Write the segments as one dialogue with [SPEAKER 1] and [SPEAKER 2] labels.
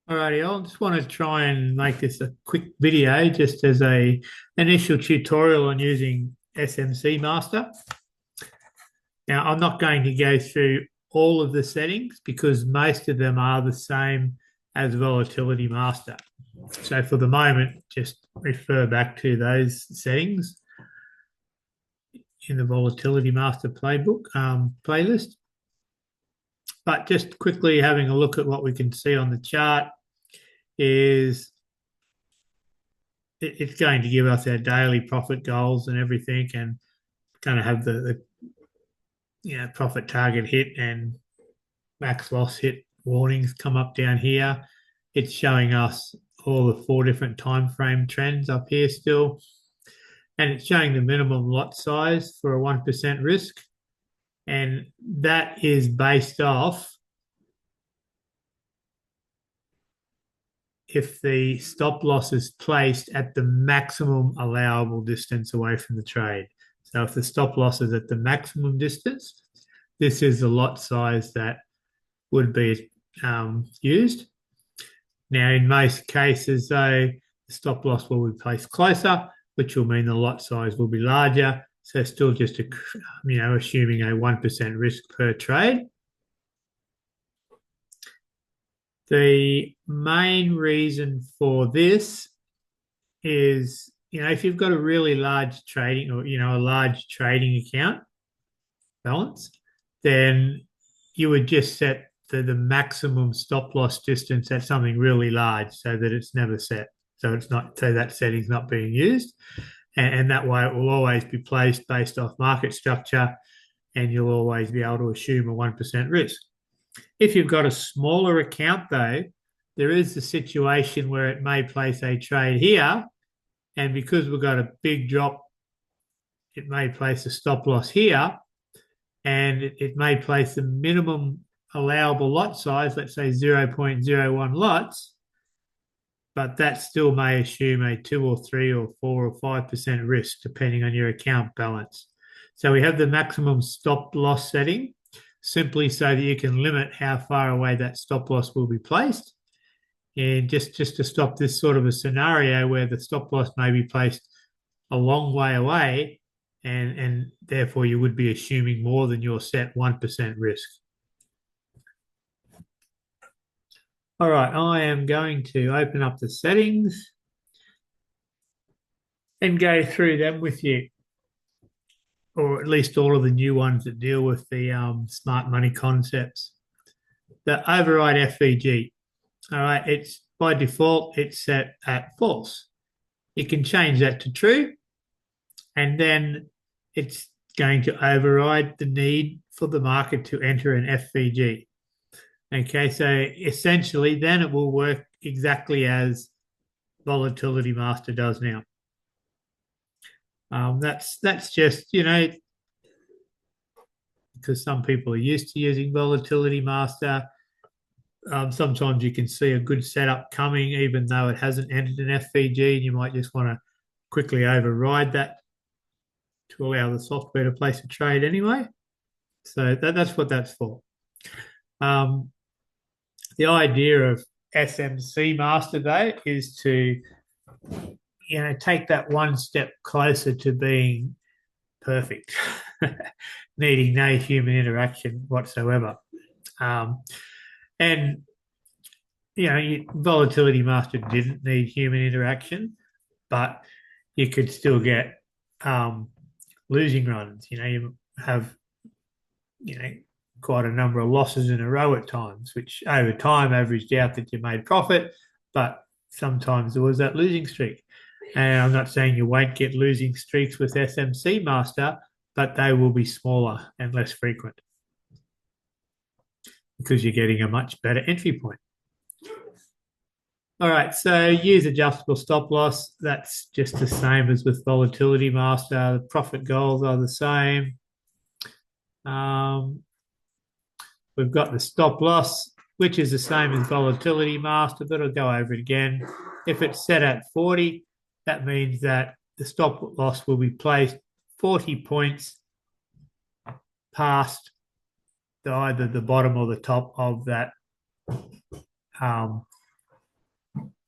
[SPEAKER 1] Alrighty, I just want to try and make this a quick video just as a initial tutorial on using SMC Master. Now, I'm not going to go through all of the settings because most of them are the same as Volatility Master. So for the moment, just refer back to those settings in the Volatility Master playbook playlist. But just quickly having a look at what we can see on the chart is it's going to give us our daily profit goals and everything, and kind of have the profit target hit and max loss hit warnings come up down here. It's showing us all the four different time frame trends up here still, and it's showing the minimum lot size for a 1% risk, and that is based off if the stop loss is placed at the maximum allowable distance away from the trade. So if the stop loss is at the maximum distance, this is the lot size that would be used. Now, in most cases, though, the stop loss will be placed closer, which will mean the lot size will be larger. So still just assuming a 1% risk per trade. The main reason for this is, if you've got a really large trading or, a large trading account balance, then you would just set the maximum stop loss distance at something really large so that it's never set. So that setting's not being used. And that way it will always be placed based off market structure, and you'll always be able to assume a 1% risk. If you've got a smaller account, though, there is the situation where it may place a trade here, and because we've got a big drop, it may place a stop loss here, and it may place the minimum allowable lot size, let's say 0.01 lots, but that still may assume a 2 or 3 or 4 or 5% risk depending on your account balance. So we have the maximum stop loss setting simply so that you can limit how far away that stop loss will be placed. And just to stop this sort of a scenario where the stop loss may be placed a long way away, and therefore you would be assuming more than your set 1% risk. All right, I am going to open up the settings and go through them with you, or at least all of the new ones that deal with the smart money concepts. The override FVG, all right, it's by default, it's set at false. You can change that to true, and then it's going to override the need for the market to enter an FVG. Okay, so essentially then it will work exactly as Volatility Master does now. That's just, because some people are used to using Volatility Master. Sometimes you can see a good setup coming, even though it hasn't entered an FVG, and you might just want to quickly override that to allow the software to place a trade anyway. So that's what that's for. The idea of SMC Master, though, is to take that one step closer to being perfect, needing no human interaction whatsoever. And Volatility Master didn't need human interaction, but you could still get losing runs. You have quite a number of losses in a row at times, which over time averaged out that you made profit, but sometimes there was that losing streak. And I'm not saying you won't get losing streaks with SMC Master, but they will be smaller and less frequent because you're getting a much better entry point. All right, so use adjustable stop loss. That's just the same as with Volatility Master. The profit goals are the same. We've got the stop loss, which is the same as Volatility Master, but I'll go over it again. If it's set at 40, that means that the stop loss will be placed 40 points past either the bottom or the top of that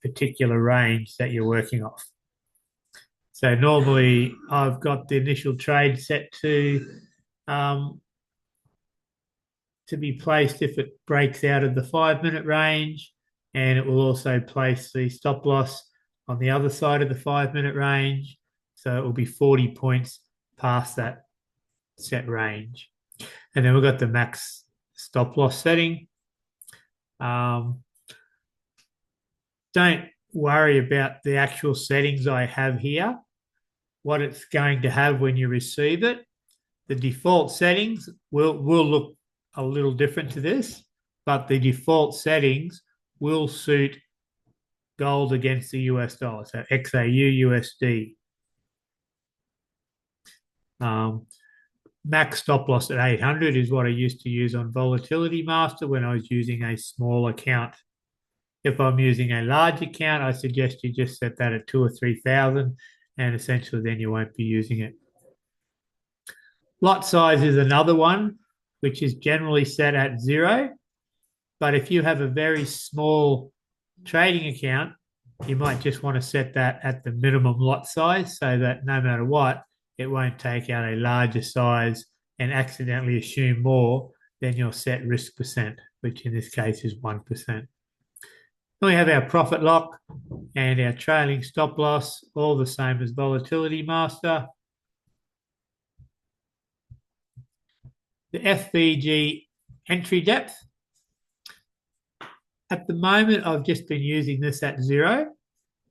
[SPEAKER 1] particular range that you're working off. So normally I've got the initial trade set to be placed if it breaks out of the 5-minute range, and it will also place the stop loss on the other side of the 5-minute range. So it will be 40 points past that set range. And then we've got the max stop loss setting. Don't worry about the actual settings I have here, what it's going to have when you receive it. The default settings will look a little different to this, but the default settings will suit gold against the US dollar, so XAU USD. Max stop loss at 800 is what I used to use on Volatility Master when I was using a small account. If I'm using a large account, I suggest you just set that at 2,000 or 3,000, and essentially then you won't be using it. Lot size is another one, which is generally set at 0. But if you have a very small trading account, you might just want to set that at the minimum lot size so that no matter what, it won't take out a larger size and accidentally assume more than your set risk percent, which in this case is 1%. Then we have our profit lock and our trailing stop loss, all the same as Volatility Master. The FVG entry depth. At the moment, I've just been using this at 0.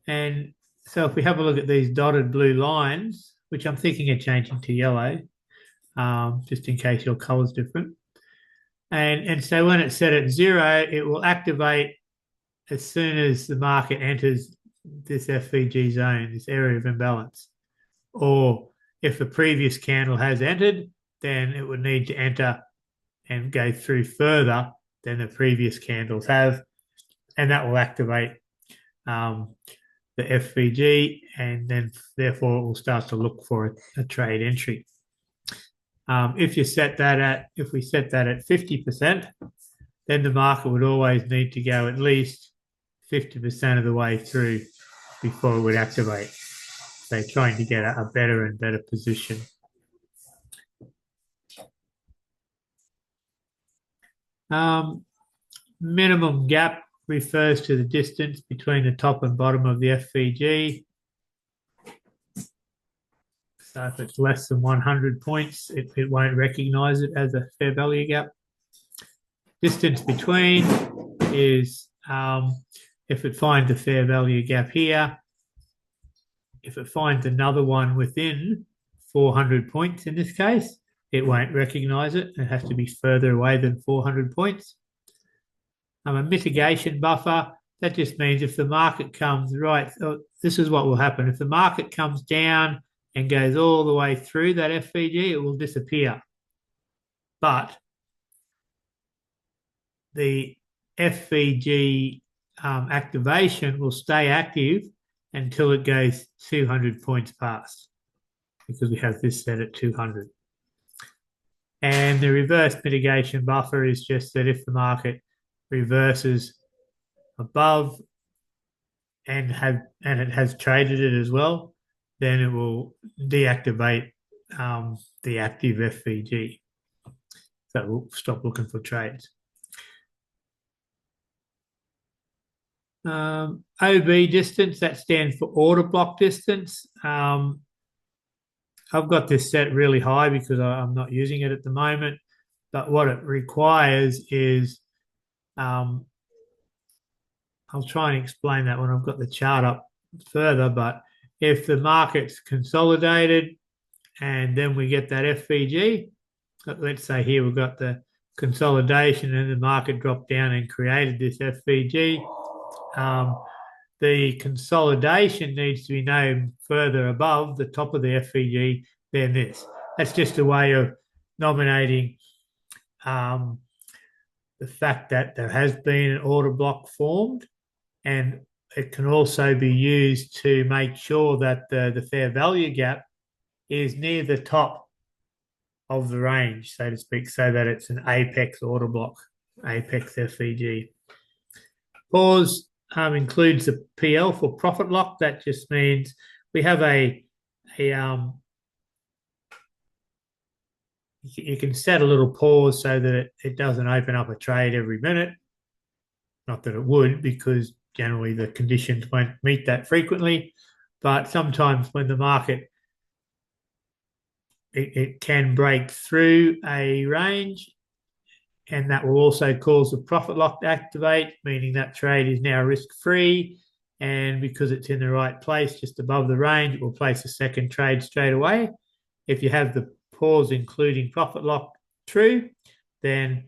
[SPEAKER 1] And so if we have a look at these dotted blue lines, which I'm thinking of changing to yellow, just in case your color is different. And so when it's set at 0, it will activate as soon as the market enters this FVG zone, this area of imbalance. Or if the previous candle has entered, then it would need to enter and go through further than the previous candles have, and that will activate the FVG, and then therefore it will start to look for a trade entry. If we set that at 50%, then the market would always need to go at least 50% of the way through before it would activate. So trying to get a better and better position. Minimum gap refers to the distance between the top and bottom of the FVG. So if it's less than 100 points, it won't recognise it as a fair value gap. Distance between is if it finds a fair value gap here, if it finds another one within 400 points in this case, it won't recognise it. It has to be further away than 400 points. A mitigation buffer, that just means if the market comes this is what will happen. If the market comes down and goes all the way through that FVG, it will disappear. But the FVG activation will stay active until it goes 200 points past, because we have this set at 200. And the reverse mitigation buffer is just that if the market reverses above and it has traded it as well, then it will deactivate the active FVG. So it will stop looking for trades. OB distance, that stands for order block distance. I've got this set really high because I'm not using it at the moment, but what it requires is, I'll try and explain that when I've got the chart up further, but if the market's consolidated and then we get that FVG, let's say here we've got the consolidation and the market dropped down and created this FVG, the consolidation needs to be no further above the top of the FVG than this. That's just a way of nominating the fact that there has been an order block formed, and it can also be used to make sure that the fair value gap is near the top of the range, so to speak, so that it's an apex order block, apex FVG. Pause. includes the PL for profit lock. That just means we have a you can set a little pause so that it doesn't open up a trade every minute. Not that it would, because generally the conditions won't meet that frequently. But sometimes when the market it can break through a range, and that will also cause the profit lock to activate, meaning that trade is now risk-free. And because it's in the right place, just above the range, it will place a second trade straight away. If you have the pause including profit lock true, then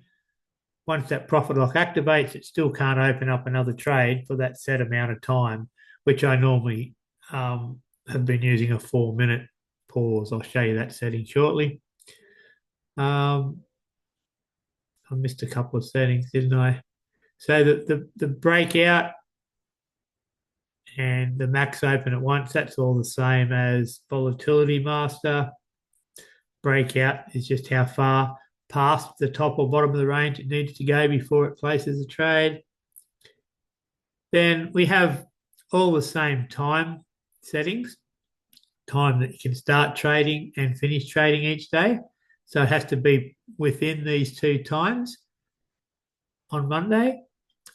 [SPEAKER 1] once that profit lock activates, it still can't open up another trade for that set amount of time, which I normally have been using a 4-minute pause. I'll show you that setting shortly. I missed a couple of settings, didn't I? So the breakout and the max open at once, that's all the same as Volatility Master. Breakout is just how far past the top or bottom of the range it needs to go before it places a trade. Then we have all the same time settings, time that you can start trading and finish trading each day. So it has to be within these two times on Monday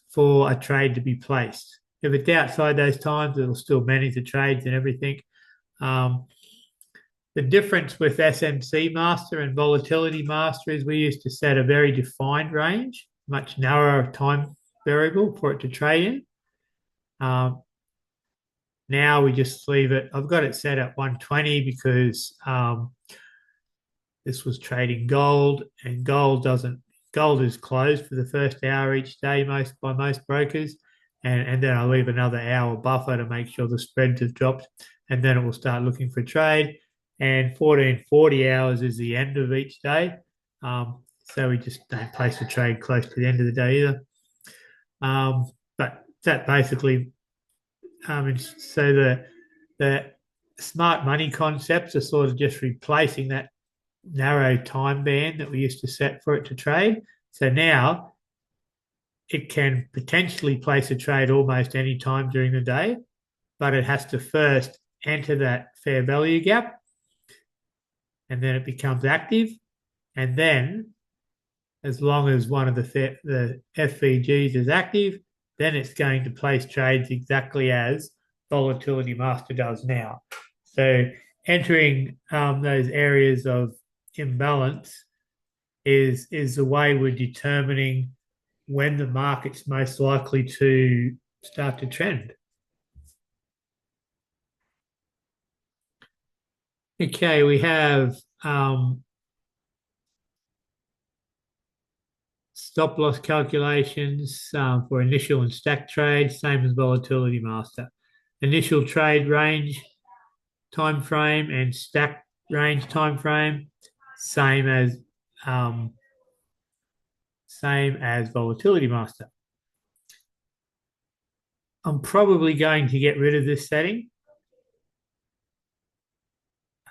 [SPEAKER 1] for a trade to be placed. If it's outside those times, it'll still manage the trades and everything. The difference with SMC Master and Volatility Master is we used to set a very defined range, much narrower time variable for it to trade in. Now we just leave it. I've got it set at 120 because this was trading gold, and gold is closed for the first hour each day by most brokers, and then I leave another hour buffer to make sure the spreads have dropped, and then it will start looking for trade. And 1440 hours is the end of each day, so we just don't place a trade close to the end of the day either. But that basically, so the smart money concepts are sort of just replacing that narrow time band that we used to set for it to trade. So now it can potentially place a trade almost any time during the day, but it has to first enter that fair value gap, and then it becomes active. And then, as long as one of the FVGs is active, then it's going to place trades exactly as Volatility Master does now. So entering those areas of imbalance is the way we're determining when the market's most likely to start to trend. Okay, we have stop loss calculations for initial and stack trades, same as Volatility Master. Initial trade range time frame and stack range time frame, same as Volatility Master. I'm probably going to get rid of this setting.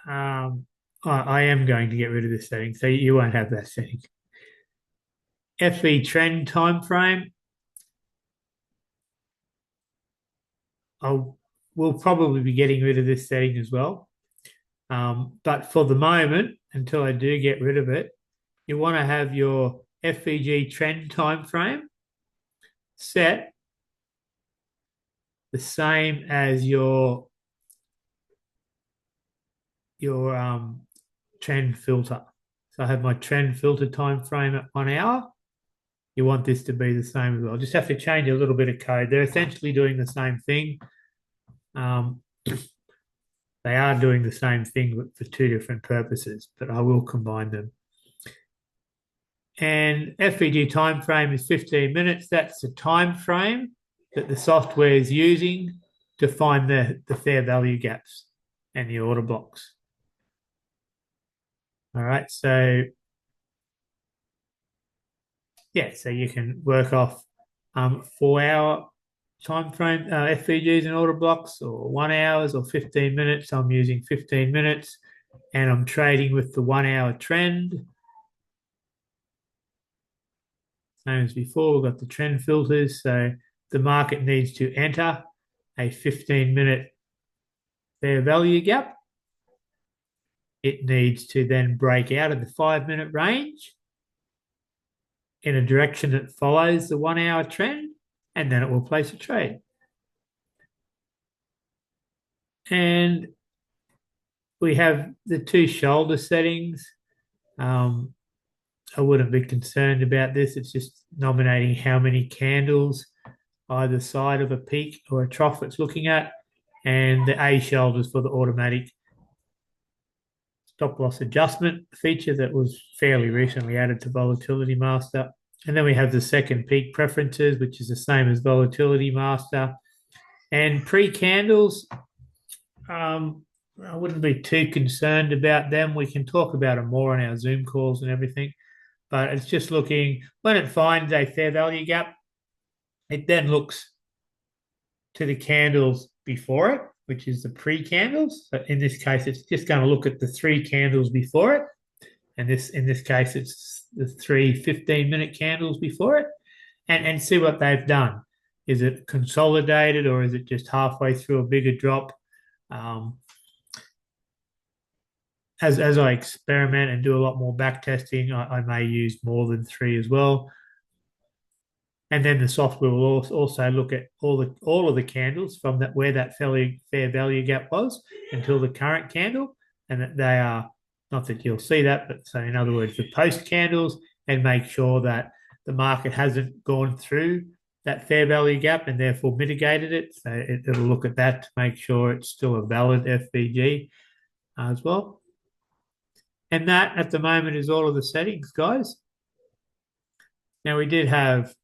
[SPEAKER 1] I am going to get rid of this setting, so you won't have that setting. FE trend time frame. We'll probably be getting rid of this setting as well. But for the moment, until I do get rid of it, you want to have your FVG trend time frame set the same as your trend filter. So I have my trend filter time frame at 1 hour. You want this to be the same as well. Just have to change a little bit of code. They're essentially doing the same thing. They are doing the same thing for two different purposes, but I will combine them. And FVG time frame is 15 minutes. That's the time frame that the software is using to find the fair value gaps and the order blocks. All right, so yeah, so you can work off 4-hour time frame FVGs and order blocks, or 1 hours, or 15 minutes. I'm using 15 minutes, and I'm trading with the 1 hour trend. Same as before, we've got the trend filters. So the market needs to enter a 15-minute fair value gap. It needs to then break out of the 5-minute range in a direction that follows the 1 hour trend, and then it will place a trade. And we have the two shoulder settings. I wouldn't be concerned about this. It's just nominating how many candles either side of a peak or a trough it's looking at, and the A shoulders for the automatic stop loss adjustment feature that was fairly recently added to Volatility Master. And then we have the second peak preferences, which is the same as Volatility Master. And pre-candles, I wouldn't be too concerned about them. We can talk about them more on our Zoom calls and everything. But it's just looking, when it finds a fair value gap, it then looks to the candles before it, which is the pre-candles. So in this case, it's just going to look at the 3 candles before it. And in this case, it's the 3 15-minute candles before it, and see what they've done. Is it consolidated, or is it just halfway through a bigger drop? As I experiment and do a lot more back testing, I may use more than 3 as well. And then the software will also look at all of the candles from where that fair value gap was until the current candle, and that they are, not that you'll see that, but so in other words, the post candles, and make sure that the market hasn't gone through that fair value gap and therefore mitigated it. So it'll look at that to make sure it's still a valid FVG as well. And that at the moment is all of the settings, guys. Now we did have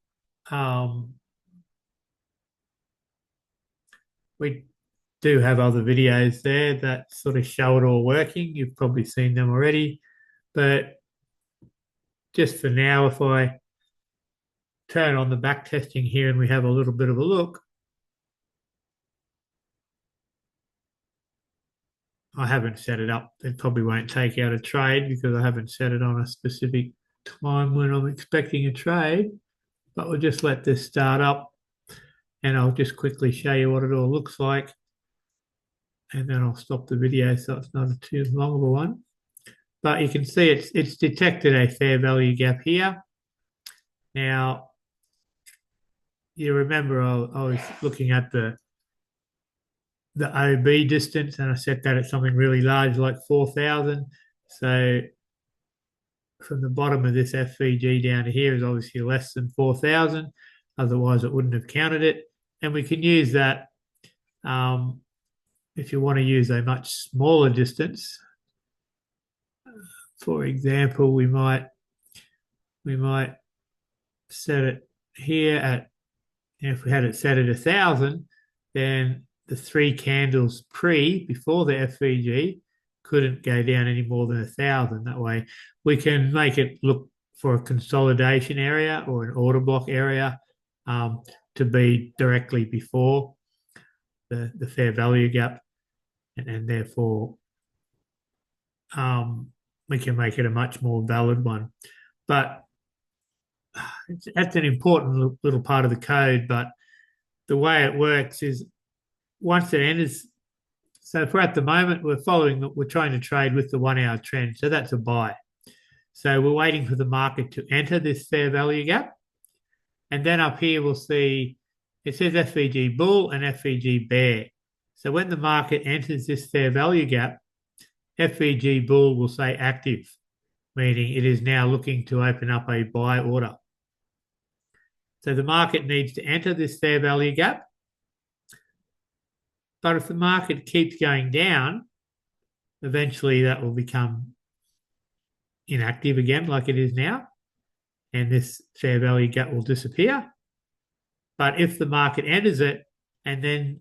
[SPEAKER 1] we do have other videos there that sort of show it all working. You've probably seen them already, but just for now, if I turn on the back testing here and we have a little bit of a look, I haven't set it up. It probably won't take out a trade because I haven't set it on a specific time when I'm expecting a trade, but we'll just let this start up and I'll just quickly show you what it all looks like. And then I'll stop the video so it's not too long of a one. But you can see it's detected a fair value gap here. Now, you remember I was looking at the OB distance, and I set that at something really large like 4,000. So from the bottom of this FVG down to here is obviously less than 4,000. Otherwise, it wouldn't have counted it. And we can use that if you want to use a much smaller distance. For example, we might set it here at, if we had it set at 1,000, then the 3 candles before the FVG couldn't go down any more than 1,000. That way we can make it look for a consolidation area or an order block area to be directly before the fair value gap, and therefore we can make it a much more valid one. But that's an important little part of the code. But the way it works is once it enters, so for at the moment, we're trying to trade with the 1 hour trend. So that's a buy. So we're waiting for the market to enter this fair value gap. And then up here, we'll see it says FVG bull and FVG bear. So when the market enters this fair value gap, FVG bull will say active, meaning it is now looking to open up a buy order. So the market needs to enter this fair value gap. But if the market keeps going down, eventually that will become inactive again like it is now, and this fair value gap will disappear. But if the market enters it and then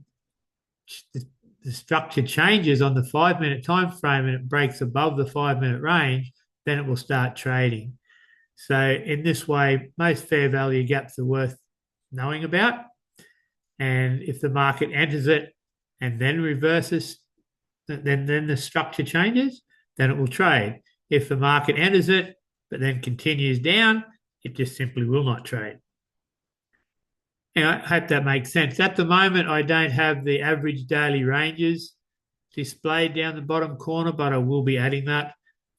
[SPEAKER 1] the structure changes on the 5-minute time frame and it breaks above the 5-minute range, then it will start trading. So in this way, most fair value gaps are worth knowing about. And if the market enters it and then reverses, then the structure changes, then it will trade. If the market enters it but then continues down, it just simply will not trade. I hope that makes sense. At the moment, I don't have the average daily ranges displayed down the bottom corner, but I will be adding that.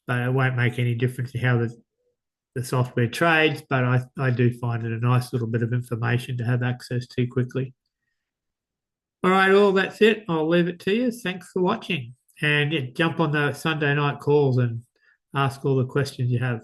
[SPEAKER 1] But it won't make any difference to how the software trades. But I do find it a nice little bit of information to have access to quickly. All right, all that's it. I'll leave it to you. Thanks for watching. And yeah, jump on the Sunday night calls and ask all the questions you have.